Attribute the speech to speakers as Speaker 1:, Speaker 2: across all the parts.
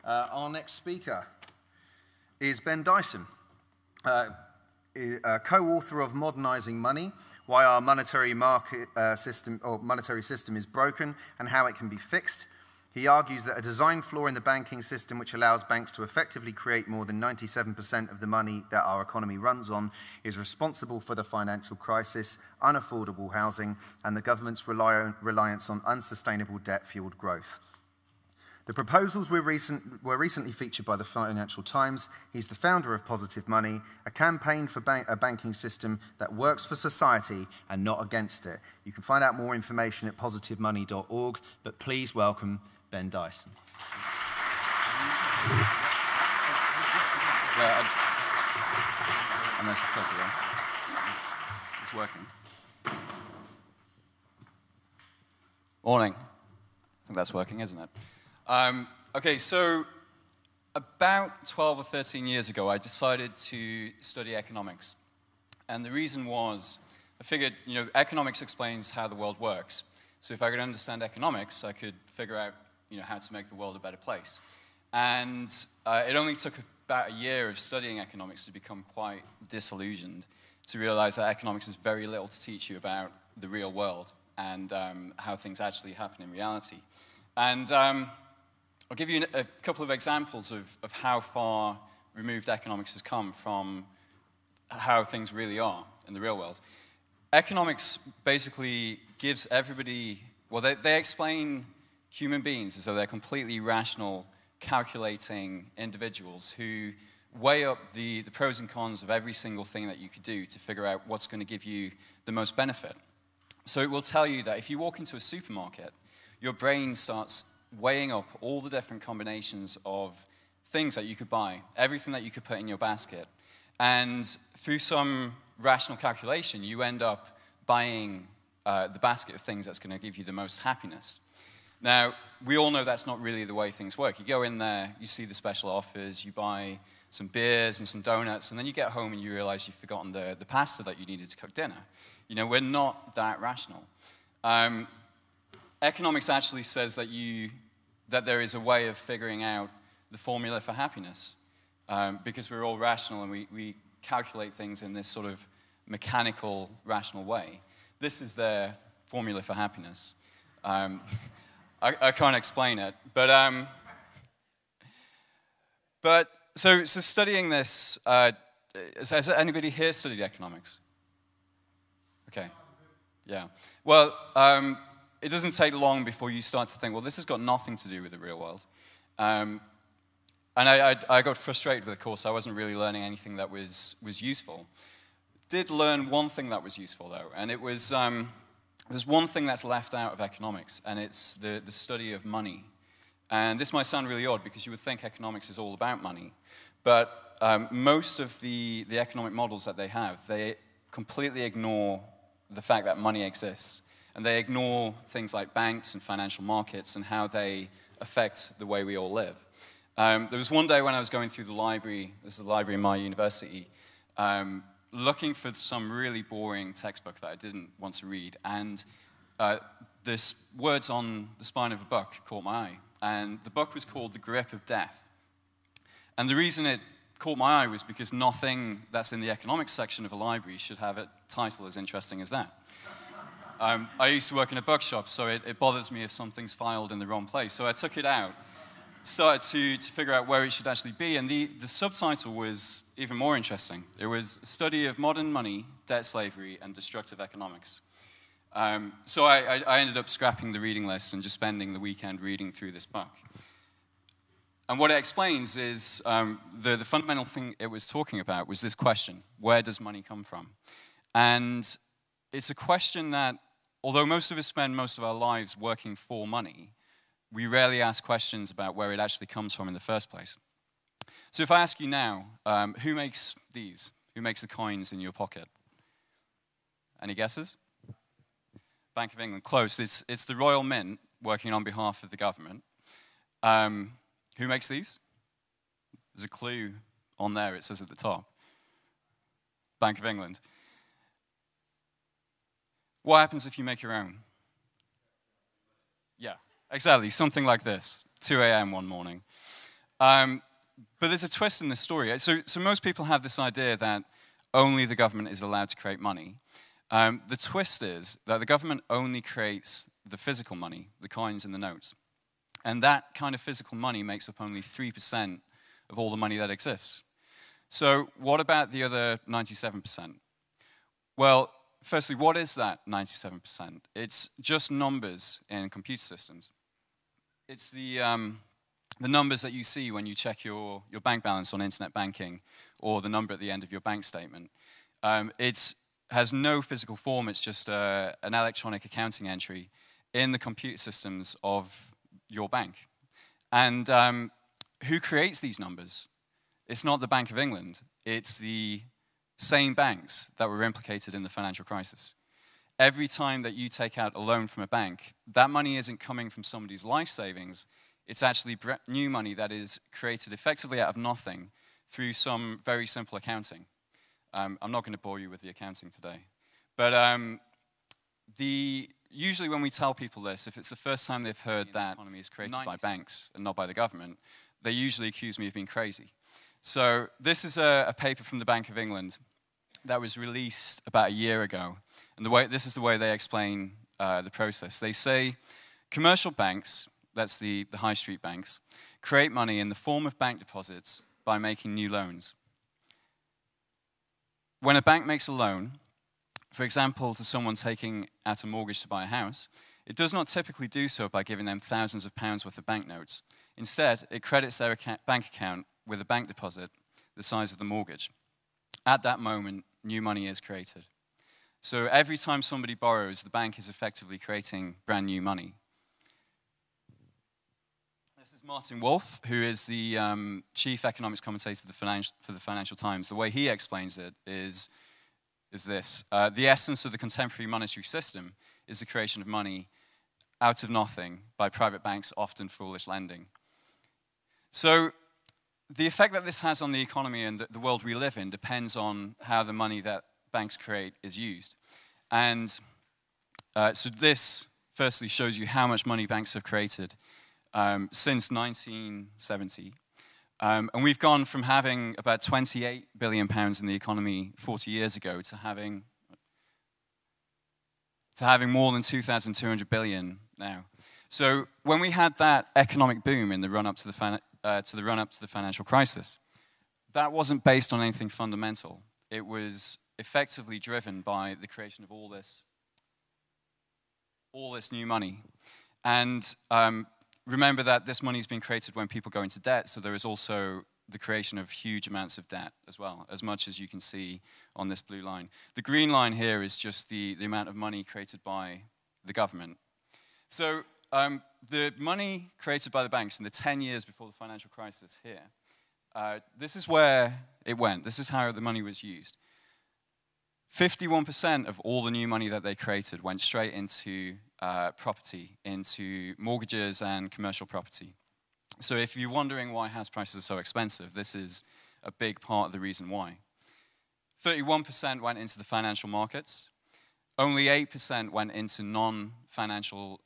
Speaker 1: Our next speaker is Ben Dyson, co-author of Modernizing Money, Why Our Monetary System is Broken and How It Can Be Fixed. He argues that a design flaw in the banking system which allows banks to effectively create more than 97% of the money that our economy runs on is responsible for the financial crisis, unaffordable housing, and the government's reliance on unsustainable debt-fueled growth. The proposals were recently featured by the Financial Times. He's the founder of Positive Money, a campaign for a banking system that works for society and not against it. You can find out more information at positivemoney.org, but please welcome Ben Dyson. Unless it's copy, right? Is this working?
Speaker 2: Morning. I think that's working, isn't it? Okay, so about 12 or 13 years ago, I decided to study economics. And the reason was, I figured, economics explains how the world works. So if I could understand economics, I could figure out, how to make the world a better place. And it only took about a year of studying economics to become quite disillusioned, to realize that economics has very little to teach you about the real world and how things actually happen in reality. And I'll give you a couple of examples of how far removed economics has come from how things really are in the real world. Economics basically gives everybody, well, they explain human beings as though they're completely rational, calculating individuals who weigh up the pros and cons of every single thing that you could do to figure out what's going to give you the most benefit. So it will tell you that if you walk into a supermarket, your brain starts weighing up all the different combinations of things that you could buy, everything that you could put in your basket. And through some rational calculation, you end up buying the basket of things that's going to give you the most happiness. Now, we all know that's not really the way things work. You go in there, you see the special offers, you buy some beers and some donuts, and then you get home and you realize you've forgotten the pasta that you needed to cook dinner. We're not that rational. Economics actually says that there is a way of figuring out the formula for happiness, because we're all rational and we calculate things in this sort of mechanical, rational way. This is their formula for happiness. I can't explain it, but so studying this, has anybody here studied economics? Okay, yeah. Well, it doesn't take long before you start to think, well, this has got nothing to do with the real world. And I got frustrated with the course. I wasn't really learning anything that was useful. Did learn one thing that was useful, though, and it was, there's one thing that's left out of economics, and it's the study of money. And this might sound really odd, because you would think economics is all about money. But most of the economic models that they have, they completely ignore the fact that money exists. And they ignore things like banks and financial markets and how they affect the way we all live. There was one day when I was going through the library, this is the library in my university, looking for some really boring textbook that I didn't want to read. And this words on the spine of a book caught my eye. And the book was called The Grip of Death. And the reason it caught my eye was because nothing that's in the economics section of a library should have a title as interesting as that. I used to work in a bookshop, so it bothers me if something's filed in the wrong place. So I took it out, started to figure out where it should actually be, and the subtitle was even more interesting. It was a study of modern money, debt slavery, and destructive economics. So I ended up scrapping the reading list and just spending the weekend reading through this book. And what it explains is the fundamental thing it was talking about was this question: where does money come from? And it's a question that, although most of us spend most of our lives working for money, we rarely ask questions about where it actually comes from in the first place. So if I ask you now, who makes these? Who makes the coins in your pocket? Any guesses? Bank of England, close. It's the Royal Mint working on behalf of the government. Who makes these? There's a clue on there, it says at the top. Bank of England. What happens if you make your own? Yeah, exactly, something like this, 2 a.m. one morning. But there's a twist in this story. So most people have this idea that only the government is allowed to create money. The twist is that the government only creates the physical money, the coins and the notes. And that kind of physical money makes up only 3% of all the money that exists. So what about the other 97%? Well, firstly, what is that 97%? It's just numbers in computer systems. It's the numbers that you see when you check your bank balance on internet banking, or the number at the end of your bank statement. It has no physical form. It's just an electronic accounting entry in the computer systems of your bank. And who creates these numbers? It's not the Bank of England. It's the same banks that were implicated in the financial crisis. Every time that you take out a loan from a bank, that money isn't coming from somebody's life savings. It's actually new money that is created effectively out of nothing through some very simple accounting. I'm not going to bore you with the accounting today. But usually when we tell people this, if it's the first time they've heard that the economy is created by banks and not by the government, they usually accuse me of being crazy. So this is a paper from the Bank of England that was released about a year ago. And this is the way they explain the process. They say commercial banks, that's the high street banks, create money in the form of bank deposits by making new loans. When a bank makes a loan, for example, to someone taking out a mortgage to buy a house, it does not typically do so by giving them thousands of pounds worth of banknotes. Instead, it credits their bank account with a bank deposit the size of the mortgage. At that moment, new money is created. So every time somebody borrows, the bank is effectively creating brand new money. This is Martin Wolf, who is the chief economics commentator for the Financial Times. The way he explains it is this. The essence of the contemporary monetary system is the creation of money out of nothing by private banks, often foolish lending. So the effect that this has on the economy and the world we live in depends on how the money that banks create is used. And so this, firstly, shows you how much money banks have created since 1970. And we've gone from having about £28 billion in the economy 40 years ago to having more than 2,200 billion now. So when we had that economic boom in the run-up to the financial crisis, that wasn't based on anything fundamental. It was effectively driven by the creation of all this new money. And remember that this money has been created when people go into debt, so there is also the creation of huge amounts of debt as well, as much as you can see on this blue line. The green line here is just the amount of money created by the government. So the money created by the banks in the 10 years before the financial crisis here, this is where it went. This is how the money was used. 51% of all the new money that they created went straight into property, into mortgages and commercial property. So if you're wondering why house prices are so expensive, this is a big part of the reason why. 31% went into the financial markets. Only 8% went into non-financial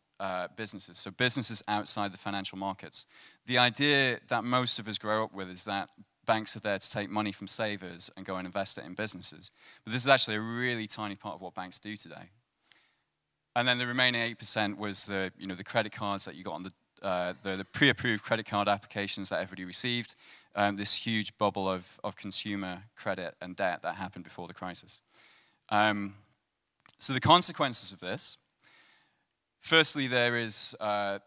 Speaker 2: businesses, so businesses outside the financial markets. The idea that most of us grow up with is that banks are there to take money from savers and go and invest it in businesses. But this is actually a really tiny part of what banks do today. And then the remaining 8% was the credit cards that you got on the pre-approved credit card applications that everybody received, this huge bubble of consumer credit and debt that happened before the crisis. So the consequences of this, firstly, there is the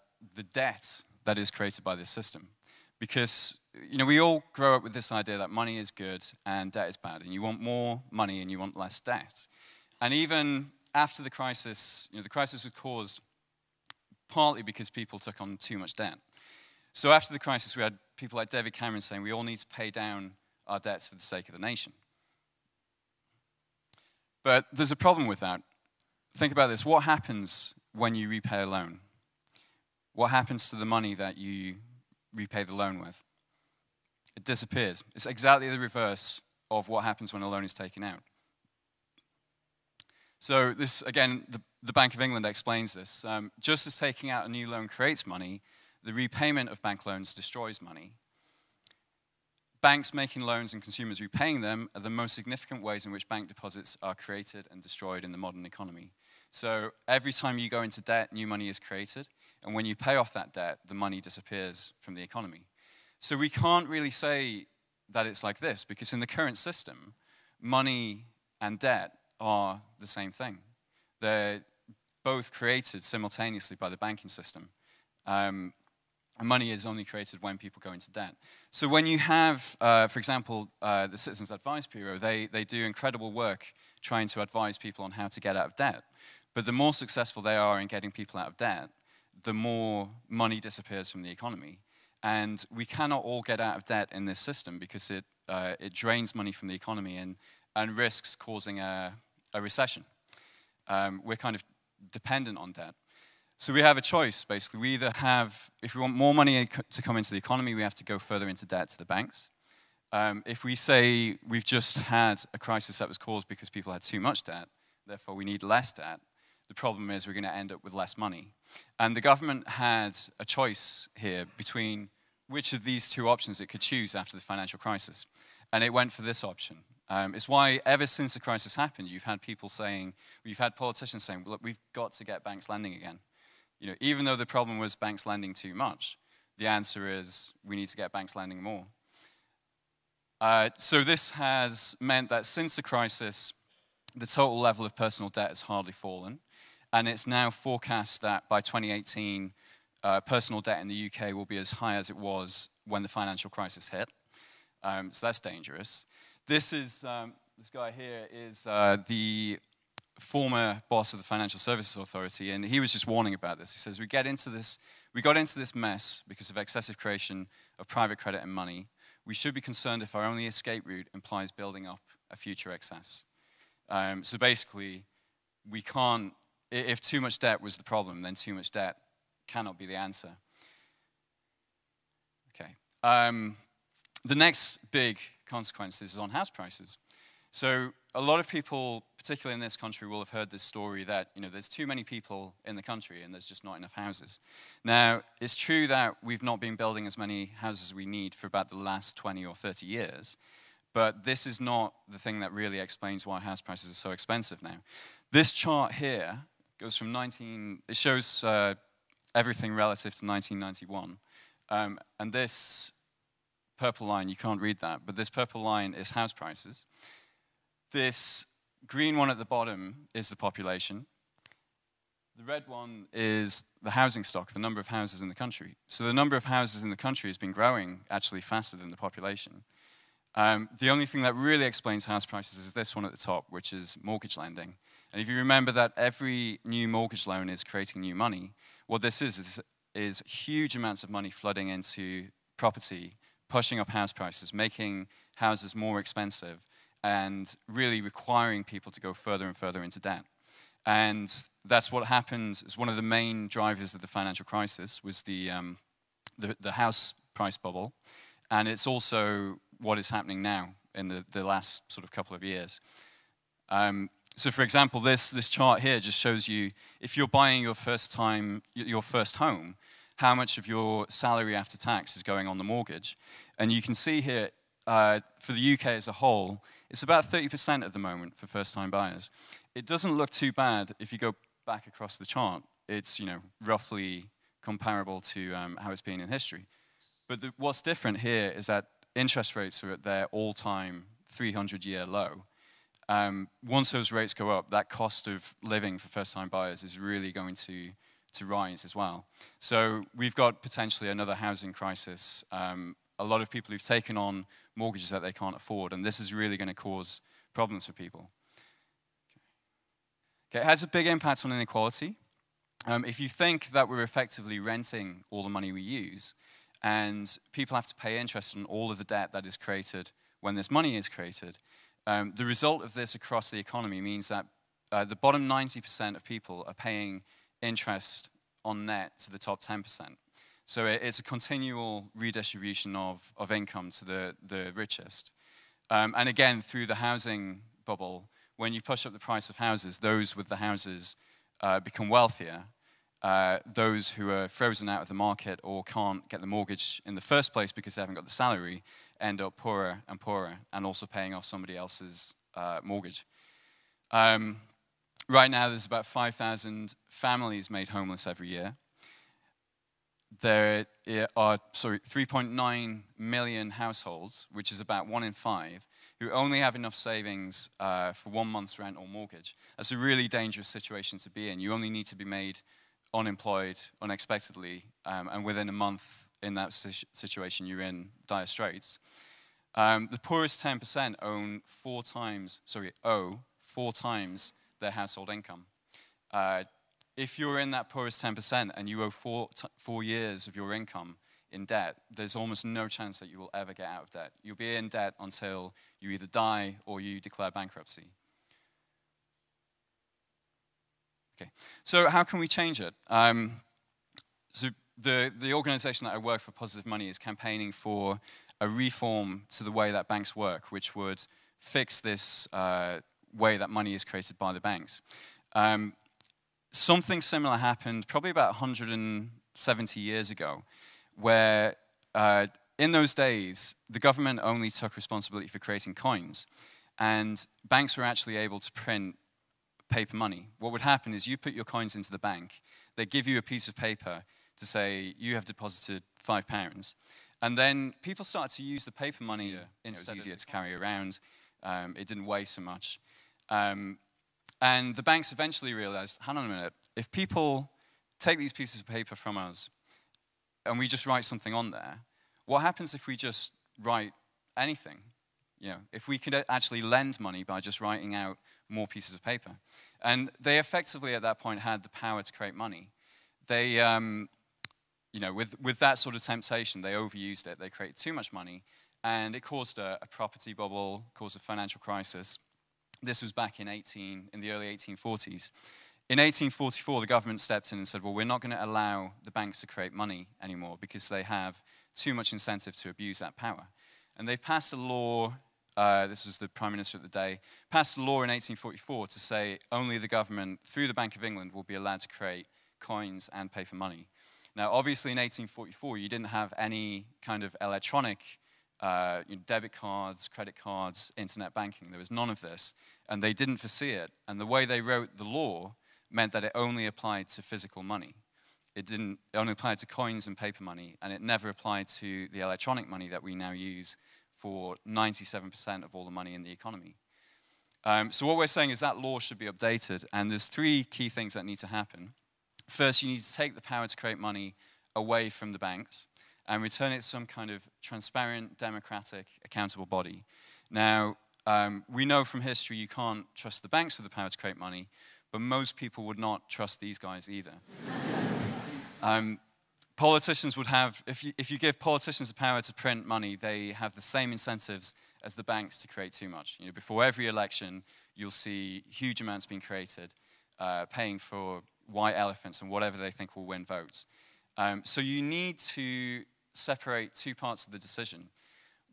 Speaker 2: debt that is created by this system. Because we all grow up with this idea that money is good and debt is bad, and you want more money and you want less debt. And even after the crisis, the crisis was caused partly because people took on too much debt. So after the crisis, we had people like David Cameron saying we all need to pay down our debts for the sake of the nation. But there's a problem with that. Think about this. What happens when you repay a loan? What happens to the money that you repay the loan with? It disappears. It's exactly the reverse of what happens when a loan is taken out. So this, again, the Bank of England explains this. Just as taking out a new loan creates money, the repayment of bank loans destroys money. banks making loans and consumers repaying them are the most significant ways in which bank deposits are created and destroyed in the modern economy. So every time you go into debt, new money is created, and when you pay off that debt, the money disappears from the economy. So we can't really say that it's like this, because in the current system, money and debt are the same thing. They're both created simultaneously by the banking system. And money is only created when people go into debt. So when you have, for example, the Citizens Advice Bureau, they do incredible work trying to advise people on how to get out of debt. But the more successful they are in getting people out of debt, the more money disappears from the economy. And we cannot all get out of debt in this system because it drains money from the economy and risks causing a recession. We're kind of dependent on debt. So we have a choice, basically. We either have, if we want more money to come into the economy, we have to go further into debt to the banks. If we say we've just had a crisis that was caused because people had too much debt, therefore we need less debt, the problem is we're going to end up with less money. And the government had a choice here between which of these two options it could choose after the financial crisis. And it went for this option. It's why ever since the crisis happened, you've had people saying, you've had politicians saying, look, we've got to get banks lending again. You know, even though the problem was banks lending too much, the answer is we need to get banks lending more. So this has meant that since the crisis, the total level of personal debt has hardly fallen. And it's now forecast that by 2018, personal debt in the UK will be as high as it was when the financial crisis hit. So that's dangerous. This guy here is the former boss of the Financial Services Authority, and he was just warning about this. He says, we got into this mess because of excessive creation of private credit and money. We should be concerned if our only escape route implies building up a future excess. So basically, we can't, if too much debt was the problem, then too much debt cannot be the answer. Okay. The next big consequence is on house prices. So a lot of people, particularly in this country, will have heard this story that, you know, there's too many people in the country and there's just not enough houses. Now, it's true that we've not been building as many houses as we need for about the last 20 or 30 years, but this is not the thing that really explains why house prices are so expensive now. This chart here goes from it shows everything relative to 1991. And this purple line, you can't read that, but this purple line is house prices. This green one at the bottom is the population. The red one is the housing stock, the number of houses in the country. So the number of houses in the country has been growing actually faster than the population. The only thing that really explains house prices is this one at the top, which is mortgage lending. And if you remember that every new mortgage loan is creating new money, what this is huge amounts of money flooding into property, pushing up house prices, making houses more expensive, and really requiring people to go further and further into debt. And that's what happened. It's one of the main drivers of the financial crisis was the house price bubble. And it's also what is happening now in the last sort of couple of years. So for example, this chart here just shows you, if you're buying your first home, how much of your salary after tax is going on the mortgage. And you can see here, for the UK as a whole, it's about 30% at the moment for first-time buyers. It doesn't look too bad if you go back across the chart. It's, you know, roughly comparable to how it's been in history. But what's different here is that interest rates are at their all-time 300-year low. Once those rates go up, that cost of living for first-time buyers is really going to rise as well. So we've got potentially another housing crisis. A lot of people who've taken on mortgages that they can't afford, and this is really going to cause problems for people. Okay, it has a big impact on inequality. If you think that we're effectively renting all the money we use, and people have to pay interest on all of the debt that is created when this money is created, the result of this across the economy means that the bottom 90% of people are paying interest on net to the top 10%. So it's a continual redistribution of income to the richest. And again, through the housing bubble, when you push up the price of houses, those with the houses become wealthier. those who are frozen out of the market or can't get the mortgage in the first place because they haven't got the salary end up poorer and poorer and also paying off somebody else's mortgage. Right now, there's about 5,000 families made homeless every year. There are 3.9 million households, which is about 1 in 5, who only have enough savings for 1 month's rent or mortgage. That's a really dangerous situation to be in. You only need to be made unemployed unexpectedly, and within a month in that situation, you're in dire straits. The poorest 10% owe 4 times their household income. If you're in that poorest 10% and you owe 4 years of your income in debt, there's almost no chance that you will ever get out of debt. You'll be in debt until you either die or you declare bankruptcy. Okay, so how can we change it? So the organization that I work for, Positive Money, is campaigning for a reform to the way that banks work, which would fix this way that money is created by the banks. Something similar happened probably about 170 years ago, where in those days, the government only took responsibility for creating coins, and banks were actually able to print paper money. What would happen is you put your coins into the bank, they give you a piece of paper to say you have deposited £5, and then people started to use the paper money. It was easier to carry around. It didn't weigh so much. And the banks eventually realized, hang on a minute, if people take these pieces of paper from us and we just write something on there, what happens if we just write anything? You know, if we could actually lend money by just writing out more pieces of paper. And they effectively at that point had the power to create money. They, you know, with that sort of temptation, they overused it. They created too much money, and it caused a property bubble, caused a financial crisis. This was back in the early 1840s. In 1844, the government stepped in and said, well, we're not going to allow the banks to create money anymore because they have too much incentive to abuse that power. And they passed a law, this was the Prime Minister at the day, passed a law in 1844 to say only the government, through the Bank of England, will be allowed to create coins and paper money. Now, obviously, in 1844, you didn't have any kind of electronic debit cards, credit cards, internet banking. There was none of this, and they didn't foresee it. And the way they wrote the law meant that it only applied to physical money. It only applied to coins and paper money, and it never applied to the electronic money that we now use for 97% of all the money in the economy. So what we're saying is that law should be updated, and there's 3 key things that need to happen. First, you need to take the power to create money away from the banks and return it to some kind of transparent, democratic, accountable body. Now, we know from history you can't trust the banks with the power to create money, but most people would not trust these guys either. Politicians would have, if you give politicians the power to print money, they have the same incentives as the banks to create too much. You know, before every election, you'll see huge amounts being created, paying for white elephants and whatever they think will win votes. So you need to separate 2 parts of the decision.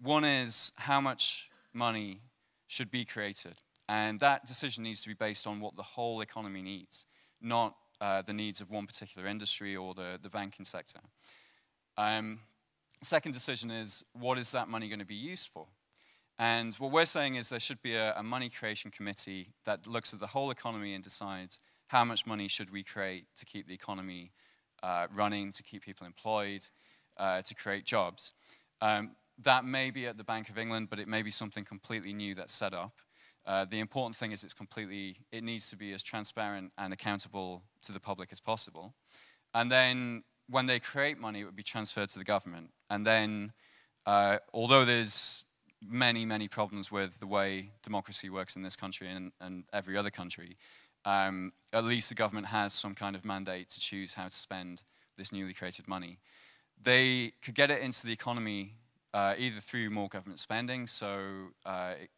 Speaker 2: One is how much money should be created, and that decision needs to be based on what the whole economy needs, not the needs of one particular industry or the banking sector. Second decision is, what is that money going to be used for? And what we're saying is there should be a money creation committee that looks at the whole economy and decides how much money should we create to keep the economy running, to keep people employed, to create jobs. That may be at the Bank of England, but it may be something completely new that's set up. The important thing is it needs to be as transparent and accountable to the public as possible. And then when they create money, it would be transferred to the government. And then, although there's many, many problems with the way democracy works in this country and every other country, at least the government has some kind of mandate to choose how to spend this newly created money. They could get it into the economy either through more government spending, so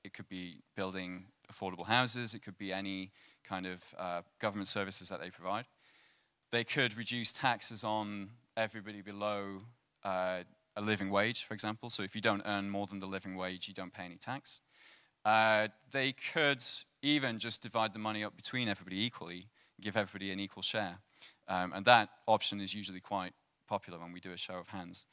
Speaker 2: it could be building affordable houses, it could be any kind of government services that they provide. They could reduce taxes on everybody below a living wage, for example. So if you don't earn more than the living wage, you don't pay any tax. They could even just divide the money up between everybody equally, give everybody an equal share. And that option is usually quite popular when we do a show of hands.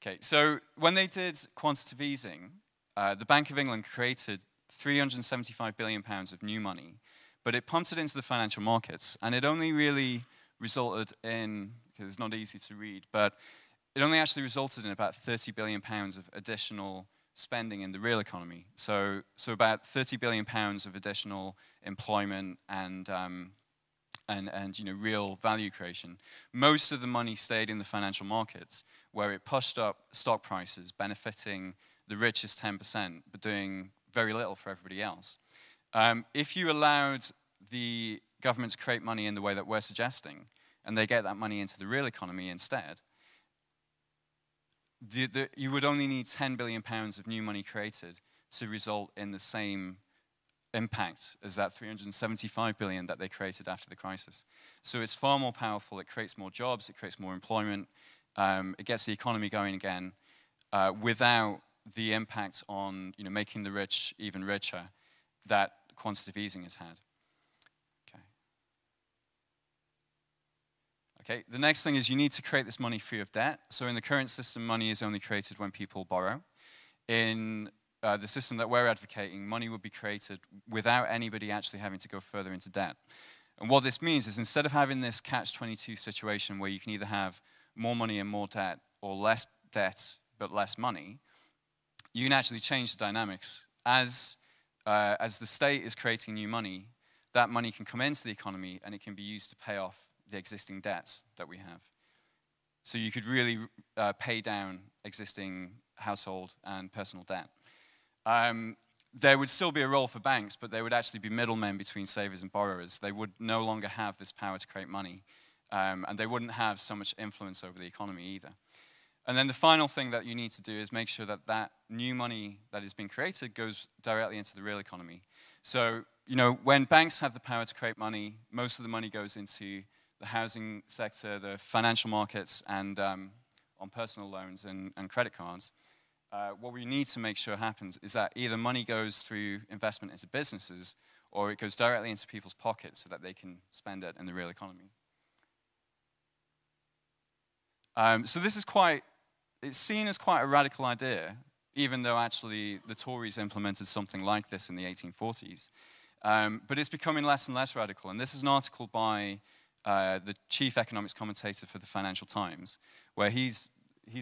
Speaker 2: Okay, so when they did quantitative easing, the Bank of England created £375 billion of new money, but it pumped it into the financial markets, and it only really resulted in, because it's not easy to read, but it only actually resulted in about £30 billion of additional spending in the real economy. So about £30 billion of additional employment and real value creation. Most of the money stayed in the financial markets, where it pushed up stock prices, benefiting the richest 10%, but doing very little for everybody else. If you allowed the government to create money in the way that we're suggesting, and they get that money into the real economy instead, you would only need £10 billion of new money created to result in the same impact as that $375 billion that they created after the crisis. So it's far more powerful, it creates more jobs, it creates more employment, it gets the economy going again without the impact on making the rich even richer that quantitative easing has had. Okay, the next thing is you need to create this money free of debt. So in the current system, money is only created when people borrow. In the system that we're advocating, money would be created without anybody actually having to go further into debt. And what this means is instead of having this catch-22 situation where you can either have more money and more debt, or less debt but less money, you can actually change the dynamics. As the state is creating new money, that money can come into the economy and it can be used to pay off the existing debts that we have. So you could really pay down existing household and personal debt. There would still be a role for banks, but they would actually be middlemen between savers and borrowers. They would no longer have this power to create money, and they wouldn't have so much influence over the economy either. And then the final thing that you need to do is make sure that that new money that is being created goes directly into the real economy. So, when banks have the power to create money, most of the money goes into the housing sector, the financial markets, and on personal loans and credit cards. What we need to make sure happens is that either money goes through investment into businesses, or it goes directly into people's pockets so that they can spend it in the real economy. So this is it's seen as quite a radical idea, even though actually the Tories implemented something like this in the 1840s. But it's becoming less and less radical. And this is an article by the chief economics commentator for the Financial Times, where he's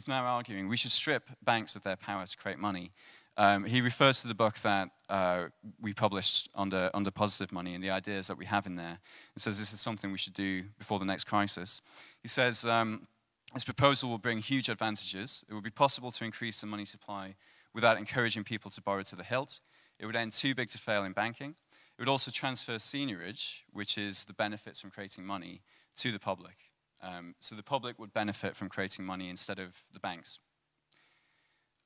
Speaker 2: now arguing we should strip banks of their power to create money. He refers to the book that we published under Positive Money and the ideas that we have in there, and says this is something we should do before the next crisis. He says this proposal will bring huge advantages. It will be possible to increase the money supply without encouraging people to borrow to the hilt. It would end too big to fail in banking. It would also transfer seigniorage, which is the benefits from creating money, to the public. So the public would benefit from creating money instead of the banks.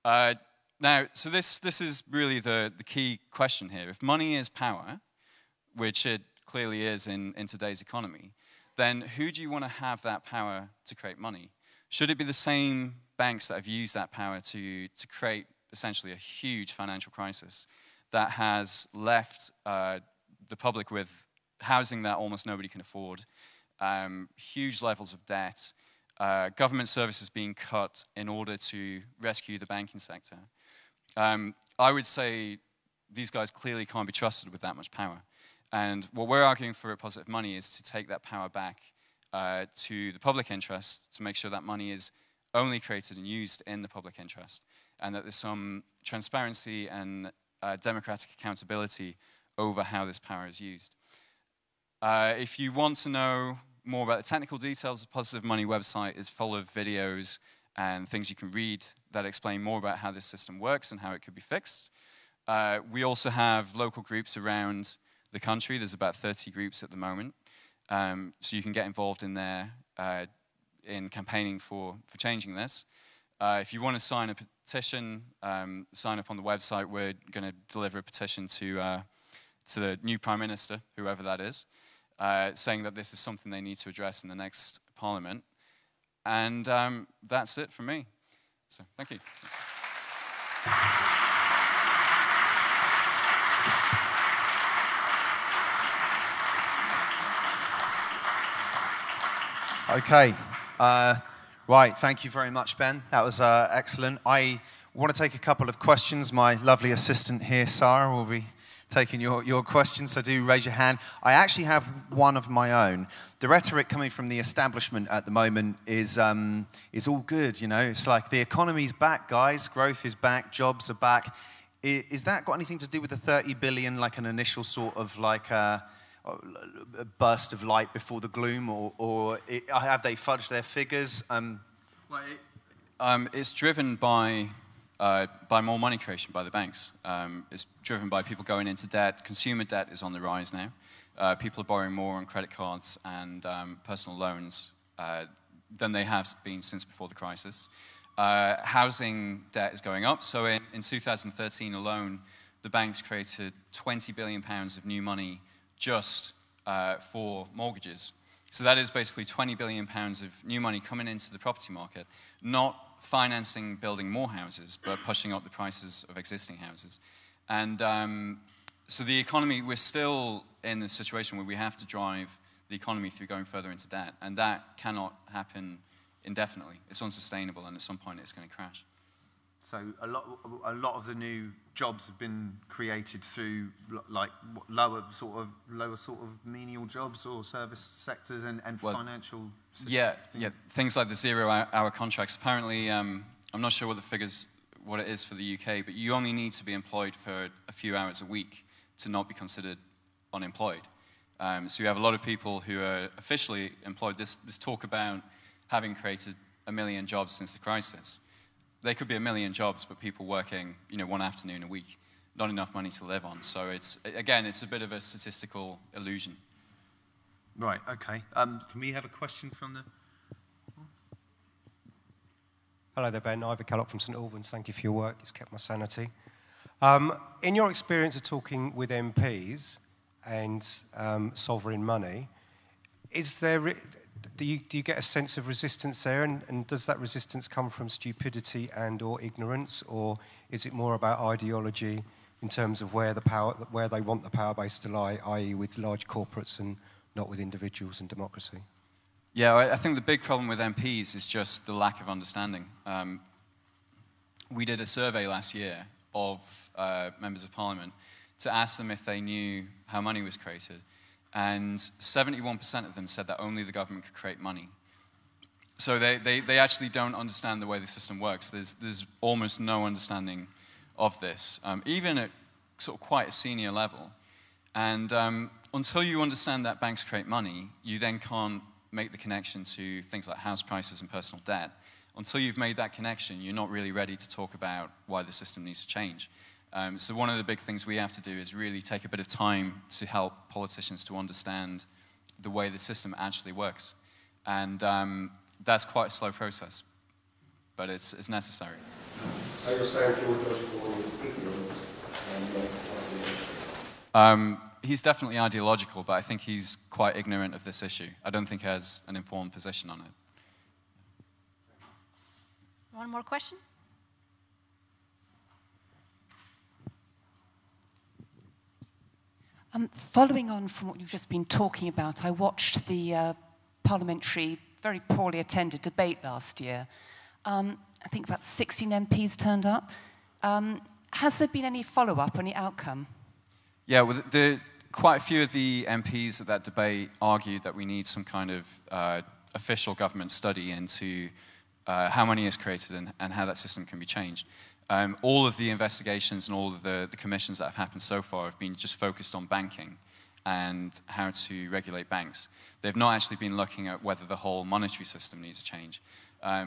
Speaker 2: Now, so this is really the key question here. If money is power, which it clearly is in today's economy, then who do you want to have that power to create money? Should it be the same banks that have used that power to create essentially a huge financial crisis that has left the public with housing that almost nobody can afford, huge levels of debt, government services being cut in order to rescue the banking sector? I would say these guys clearly can't be trusted with that much power. And what we're arguing for at Positive Money is to take that power back to the public interest, to make sure that money is only created and used in the public interest, and that there's some transparency and democratic accountability over how this power is used. If you want to know more about the technical details, the Positive Money website is full of videos and things you can read that explain more about how this system works and how it could be fixed. We also have local groups around the country. There's about 30 groups at the moment. So you can get involved in there in campaigning for changing this. If you want to sign a petition, sign up on the website. We're going to deliver a petition to the new Prime Minister, whoever that is, saying that this is something they need to address in the next Parliament. And that's it from me. So thank you. Thanks.
Speaker 1: Okay. Right, thank you very much, Ben. That was excellent. I want to take a couple of questions. My lovely assistant here, Sarah, will be taking your questions, so do raise your hand. I actually have one of my own. The rhetoric coming from the establishment at the moment is all good, you know. It's like the economy's back, guys. Growth is back. Jobs are back. Is that got anything to do with the 30 billion, like an initial sort of like a burst of light before the gloom, or have they fudged their figures?
Speaker 2: It's driven by more money creation by the banks. It's driven by people going into debt. Consumer debt is on the rise now. People are borrowing more on credit cards and personal loans than they have been since before the crisis. Housing debt is going up. So in 2013 alone, the banks created £20 billion of new money just for mortgages. So that is basically £20 billion of new money coming into the property market, not financing building more houses, but pushing up the prices of existing houses. And so the economy, we're still in the situation where we have to drive the economy through going further into debt, and that cannot happen indefinitely. It's unsustainable, and at some point it's going to crash.
Speaker 1: So a lot of the new jobs have been created through like lower sort of menial jobs or service sectors and financial.
Speaker 2: Yeah, things like the 0-hour contracts. Apparently, I'm not sure what it is for the UK, but you only need to be employed for a few hours a week to not be considered unemployed. So you have a lot of people who are officially employed. This talk about having created 1 million jobs since the crisis. There could be 1 million jobs, but people working, one afternoon a week, not enough money to live on. So it's a bit of a statistical illusion.
Speaker 1: Right. Okay. Can we have a question from the?
Speaker 3: Hello there, Ben. Ivor Kellogg from St Albans. Thank you for your work. It's kept my sanity. In your experience of talking with MPs and sovereign money, do you get a sense of resistance there, and does that resistance come from stupidity and or ignorance, or is it more about ideology in terms of where they want the power base to lie, i.e. with large corporates and not with individuals and democracy?
Speaker 2: Yeah, I think the big problem with MPs is just the lack of understanding. We did a survey last year of members of parliament to ask them if they knew how money was created. And 71% of them said that only the government could create money. So they actually don't understand the way the system works. There's almost no understanding of this, even at sort of quite a senior level. And until you understand that banks create money, you then can't make the connection to things like house prices and personal debt. Until you've made that connection, you're not really ready to talk about why the system needs to change. So one of the big things we have to do is really take a bit of time to help politicians to understand the way the system actually works. And that's quite a slow process, but it's necessary.
Speaker 4: So you're saying ideological is ignorance?
Speaker 2: He's definitely ideological, but I think he's quite ignorant of this issue. I don't think he has an informed position on it.
Speaker 5: One more question?
Speaker 6: Following on from what you've just been talking about, I watched the parliamentary, very poorly attended debate last year. I think about 16 MPs turned up. Has there been any follow-up, any outcome?
Speaker 2: Yeah, well, quite a few of the MPs at that debate argued that we need some kind of official government study into how money is created and how that system can be changed. All of the investigations and all of the commissions that have happened so far have been just focused on banking and how to regulate banks. They've not actually been looking at whether the whole monetary system needs to change.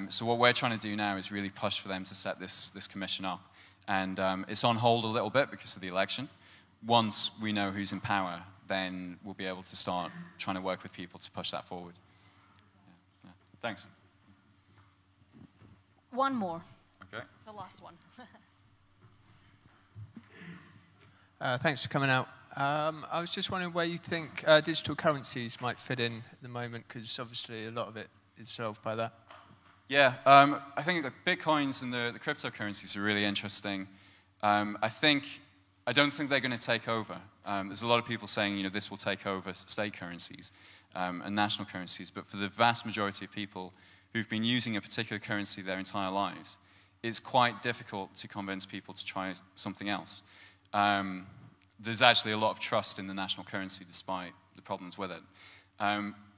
Speaker 2: So what we're trying to do now is really push for them to set this commission up. And it's on hold a little bit because of the election. Once we know who's in power, then we'll be able to start trying to work with people to push that forward. Yeah. Thanks.
Speaker 5: One more.
Speaker 2: Okay.
Speaker 5: The last one.
Speaker 7: Thanks for coming out. I was just wondering where you think digital currencies might fit in at the moment, because obviously a lot of it is solved by that.
Speaker 2: Yeah, I think the Bitcoins and the cryptocurrencies are really interesting. I don't think they're going to take over. There's a lot of people saying, this will take over state currencies. and national currencies, but for the vast majority of people who've been using a particular currency their entire lives, it's quite difficult to convince people to try something else. There's actually a lot of trust in the national currency despite the problems with it.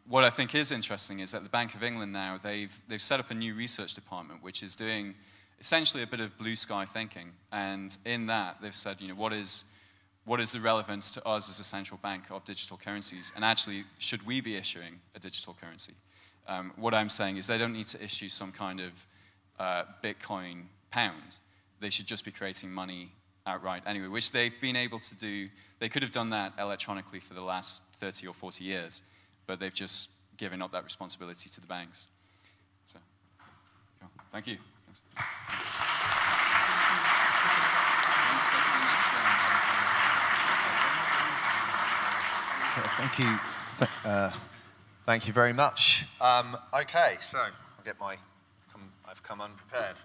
Speaker 2: What I think is interesting is that the Bank of England now, they've set up a new research department which is doing essentially a bit of blue sky thinking, and in that they've said, what is the relevance to us as a central bank of digital currencies, and actually should we be issuing a digital currency? What I'm saying is they don't need to issue some kind of Bitcoin pound. They should just be creating money outright anyway, which they've been able to do. They could have done that electronically for the last 30 or 40 years, but they've just given up that responsibility to the banks. So, cool. Thank you. Thanks.
Speaker 1: Thank you. Thank you very much. Okay, so I've come unprepared.